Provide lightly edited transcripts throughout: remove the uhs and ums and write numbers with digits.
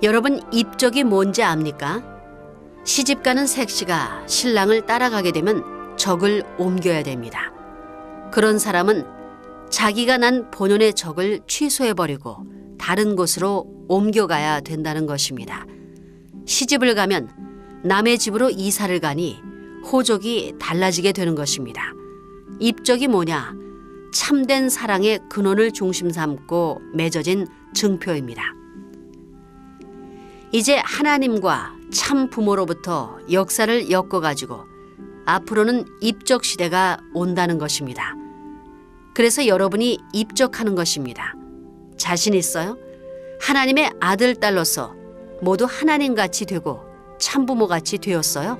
여러분, 입적이 뭔지 압니까? 시집가는 색시가 신랑을 따라가게 되면 적을 옮겨야 됩니다. 그런 사람은 자기가 난 본연의 적을 취소해버리고 다른 곳으로 옮겨가야 된다는 것입니다. 시집을 가면 남의 집으로 이사를 가니 호적이 달라지게 되는 것입니다. 입적이 뭐냐? 참된 사랑의 근원을 중심 삼고 맺어진 증표입니다. 이제 하나님과 참 부모로부터 역사를 엮어가지고 앞으로는 입적 시대가 온다는 것입니다. 그래서 여러분이 입적하는 것입니다. 자신 있어요? 하나님의 아들, 딸로서 모두 하나님같이 되고 참부모같이 되었어요?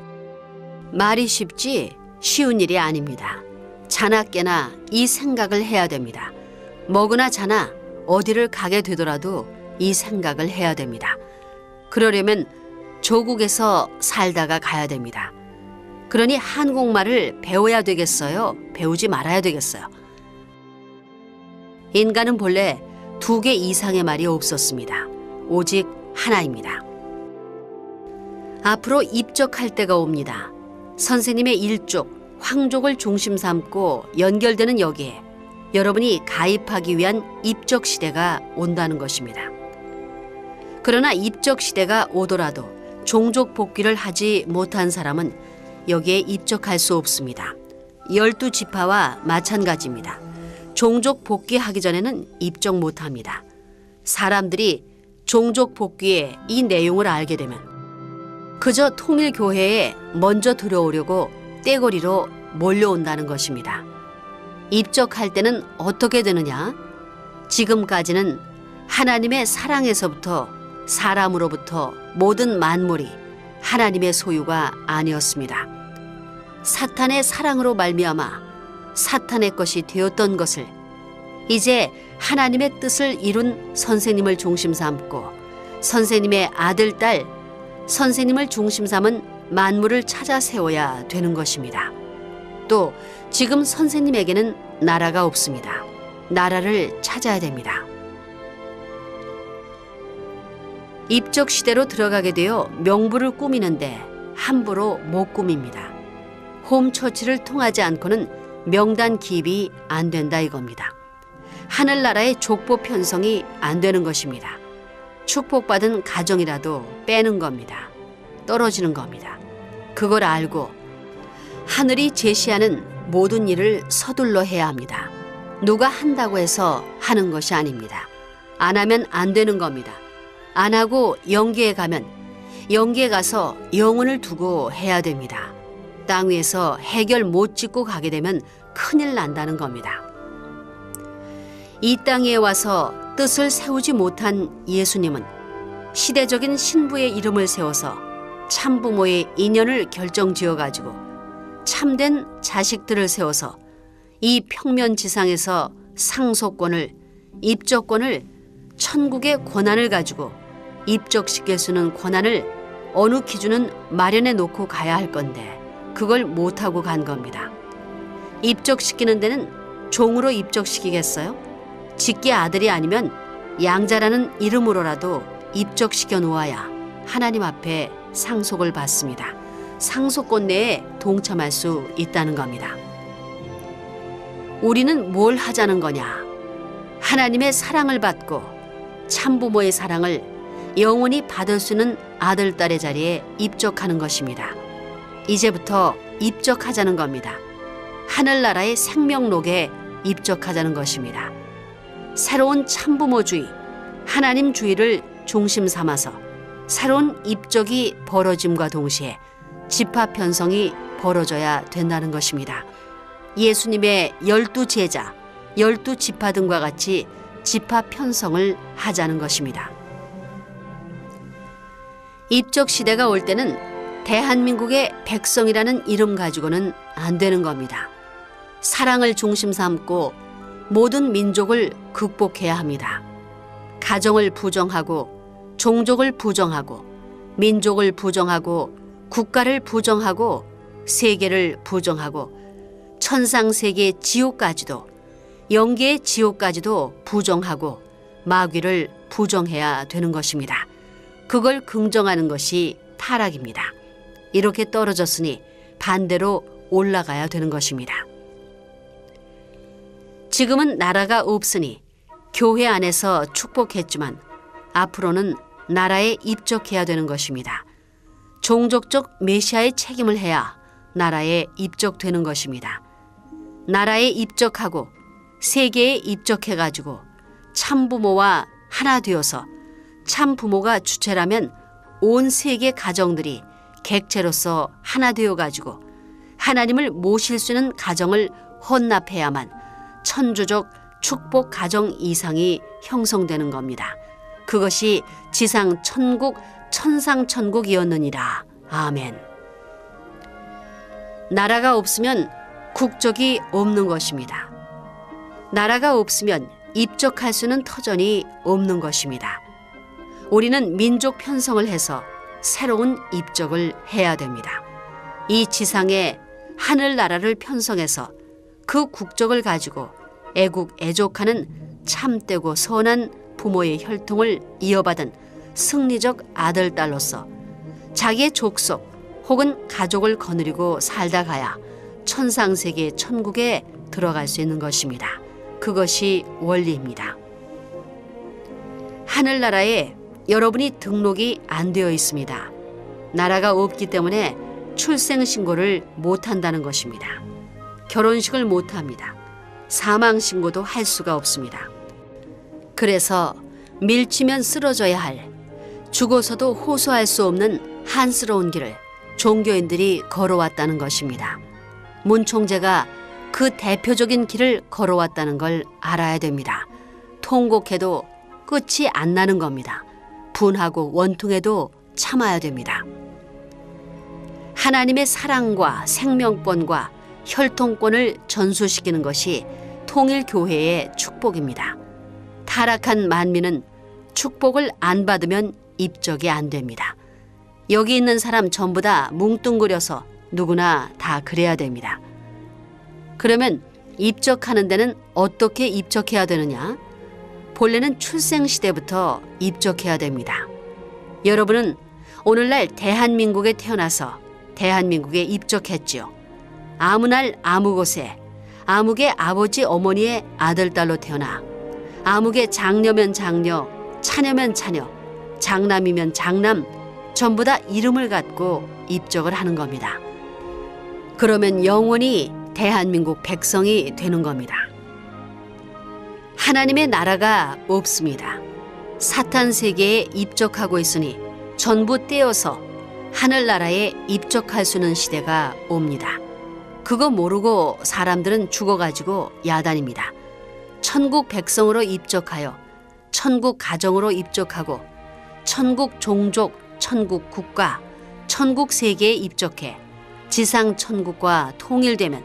말이 쉽지 쉬운 일이 아닙니다. 자나 깨나 이 생각을 해야 됩니다. 먹으나 자나 어디를 가게 되더라도 이 생각을 해야 됩니다. 그러려면 조국에서 살다가 가야 됩니다. 그러니 한국말을 배워야 되겠어요? 배우지 말아야 되겠어요? 인간은 본래 2개 이상의 말이 없었습니다. 오직 하나입니다. 앞으로 입적할 때가 옵니다. 선생님의 일족, 황족을 중심 삼고 연결되는 여기에 여러분이 가입하기 위한 입적 시대가 온다는 것입니다. 그러나 입적 시대가 오더라도 종족 복귀를 하지 못한 사람은 여기에 입적할 수 없습니다. 12지파와 마찬가지입니다. 종족 복귀하기 전에는 입적 못합니다. 사람들이 종족 복귀의 이 내용을 알게 되면 그저 통일교회에 먼저 들어오려고 떼거리로 몰려온다는 것입니다. 입적할 때는 어떻게 되느냐? 지금까지는 하나님의 사랑에서부터 사람으로부터 모든 만물이 하나님의 소유가 아니었습니다. 사탄의 사랑으로 말미암아 사탄의 것이 되었던 것을 이제 하나님의 뜻을 이룬 선생님을 중심 삼고 선생님의 아들, 딸, 선생님을 중심 삼은 만물을 찾아 세워야 되는 것입니다. 또 지금 선생님에게는 나라가 없습니다. 나라를 찾아야 됩니다. 입적 시대로 들어가게 되어 명부를 꾸미는데 함부로 못 꾸밉니다. 홈처치를 통하지 않고는 명단 기입이 안 된다 이겁니다. 하늘나라의 족보 편성이 안 되는 것입니다. 축복받은 가정이라도 빼는 겁니다. 떨어지는 겁니다. 그걸 알고 하늘이 제시하는 모든 일을 서둘러 해야 합니다. 누가 한다고 해서 하는 것이 아닙니다. 안 하면 안 되는 겁니다. 안 하고 영계에 가면 영계에 가서 영혼을 두고 해야 됩니다. 땅 위에서 해결 못 짓고 가게 되면 큰일 난다는 겁니다. 이 땅에 와서 뜻을 세우지 못한 예수님은 시대적인 신부의 이름을 세워서 참부모의 인연을 결정지어가지고 참된 자식들을 세워서 이 평면지상에서 상속권을, 입적권을 천국의 권한을 가지고 입적시킬 수 있는 권한을 어느 기준은 마련해 놓고 가야 할 건데 그걸 못하고 간 겁니다. 입적시키는 데는 종으로 입적시키겠어요? 직계 아들이 아니면 양자라는 이름으로라도 입적시켜 놓아야 하나님 앞에 상속을 받습니다. 상속권 내에 동참할 수 있다는 겁니다. 우리는 뭘 하자는 거냐? 하나님의 사랑을 받고 참부모의 사랑을 영원히 받을 수 있는 아들, 딸의 자리에 입적하는 것입니다. 이제부터 입적하자는 겁니다. 하늘나라의 생명록에 입적하자는 것입니다. 새로운 참부모주의, 하나님주의를 중심 삼아서 새로운 입적이 벌어짐과 동시에 지파 편성이 벌어져야 된다는 것입니다. 예수님의 12제자, 12지파 등과 같이 지파 편성을 하자는 것입니다. 입적 시대가 올 때는 대한민국의 백성이라는 이름 가지고는 안 되는 겁니다. 사랑을 중심 삼고 모든 민족을 극복해야 합니다. 가정을 부정하고 종족을 부정하고 민족을 부정하고 국가를 부정하고 세계를 부정하고 천상세계 지옥까지도 영계의 지옥까지도 부정하고 마귀를 부정해야 되는 것입니다. 그걸 긍정하는 것이 타락입니다. 이렇게 떨어졌으니 반대로 올라가야 되는 것입니다. 지금은 나라가 없으니 교회 안에서 축복했지만 앞으로는 나라에 입적해야 되는 것입니다. 종족적 메시아의 책임을 해야 나라에 입적되는 것입니다. 나라에 입적하고 세계에 입적해가지고 참부모와 하나 되어서 참부모가 주체라면 온 세계 가정들이 객체로서 하나 되어가지고 하나님을 모실 수 있는 가정을 혼납해야만 천주적 축복 가정 이상이 형성되는 겁니다. 그것이 지상 천국 천상 천국이었느니라. 아멘. 나라가 없으면 국적이 없는 것입니다. 나라가 없으면 입적할 수 있는 터전이 없는 것입니다. 우리는 민족 편성을 해서 새로운 입적을 해야 됩니다. 이 지상에 하늘나라를 편성해서 그 국적을 가지고 애국애족하는 참되고 선한 부모의 혈통을 이어받은 승리적 아들, 딸로서 자기의 족속 혹은 가족을 거느리고 살다 가야 천상세계 천국에 들어갈 수 있는 것입니다. 그것이 원리입니다. 하늘나라에 여러분이 등록이 안 되어 있습니다. 나라가 없기 때문에 출생신고를 못한다는 것입니다. 결혼식을 못합니다. 사망신고도 할 수가 없습니다. 그래서 밀치면 쓰러져야 할, 죽어서도 호소할 수 없는 한스러운 길을 종교인들이 걸어왔다는 것입니다. 문 총재가 그 대표적인 길을 걸어왔다는 걸 알아야 됩니다. 통곡해도 끝이 안 나는 겁니다. 분하고 원통해도 참아야 됩니다. 하나님의 사랑과 생명권과 혈통권을 전수시키는 것이 통일교회의 축복입니다. 타락한 만민은 축복을 안 받으면 입적이 안 됩니다. 여기 있는 사람 전부 다 뭉뚱그려서 누구나 다 그래야 됩니다. 그러면 입적하는 데는 어떻게 입적해야 되느냐? 본래는 출생시대부터 입적해야 됩니다. 여러분은 오늘날 대한민국에 태어나서 대한민국에 입적했지요. 아무 날 아무 곳에 아무개 아버지 어머니의 아들, 딸로 태어나 아무개 장녀면 장녀, 차녀면 차녀, 장남이면 장남 전부 다 이름을 갖고 입적을 하는 겁니다. 그러면 영원히 대한민국 백성이 되는 겁니다. 하나님의 나라가 없습니다. 사탄 세계에 입적하고 있으니 전부 떼어서 하늘나라에 입적할 수 있는 시대가 옵니다. 그거 모르고 사람들은 죽어가지고 야단입니다. 천국 백성으로 입적하여 천국 가정으로 입적하고 천국 종족, 천국 국가, 천국 세계에 입적해 지상 천국과 통일되면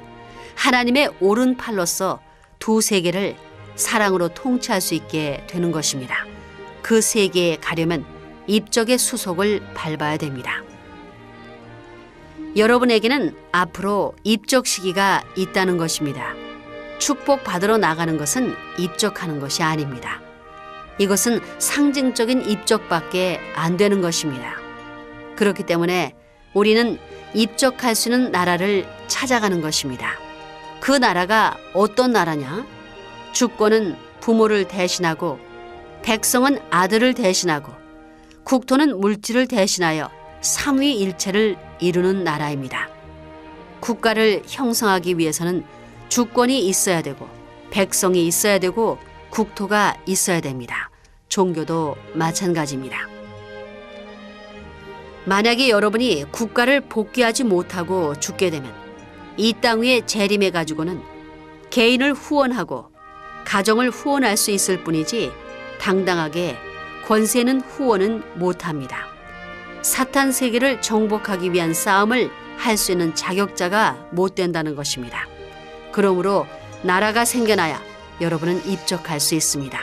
하나님의 오른팔로서 두 세계를 사랑으로 통치할 수 있게 되는 것입니다. 그 세계에 가려면 입적의 수속을 밟아야 됩니다. 여러분에게는 앞으로 입적 시기가 있다는 것입니다. 축복 받으러 나가는 것은 입적하는 것이 아닙니다. 이것은 상징적인 입적밖에 안 되는 것입니다. 그렇기 때문에 우리는 입적할 수 있는 나라를 찾아가는 것입니다. 그 나라가 어떤 나라냐? 주권은 부모를 대신하고 백성은 아들을 대신하고 국토는 물질을 대신하여 삼위일체를 이루는 나라입니다. 국가를 형성하기 위해서는 주권이 있어야 되고 백성이 있어야 되고 국토가 있어야 됩니다. 종교도 마찬가지입니다. 만약에 여러분이 국가를 복귀하지 못하고 죽게 되면 이 땅 위에 재림해 가지고는 개인을 후원하고 가정을 후원할 수 있을 뿐이지 당당하게 권세 있는 후원은 못합니다. 사탄 세계를 정복하기 위한 싸움을 할 수 있는 자격자가 못 된다는 것입니다. 그러므로 나라가 생겨나야 여러분은 입적할 수 있습니다.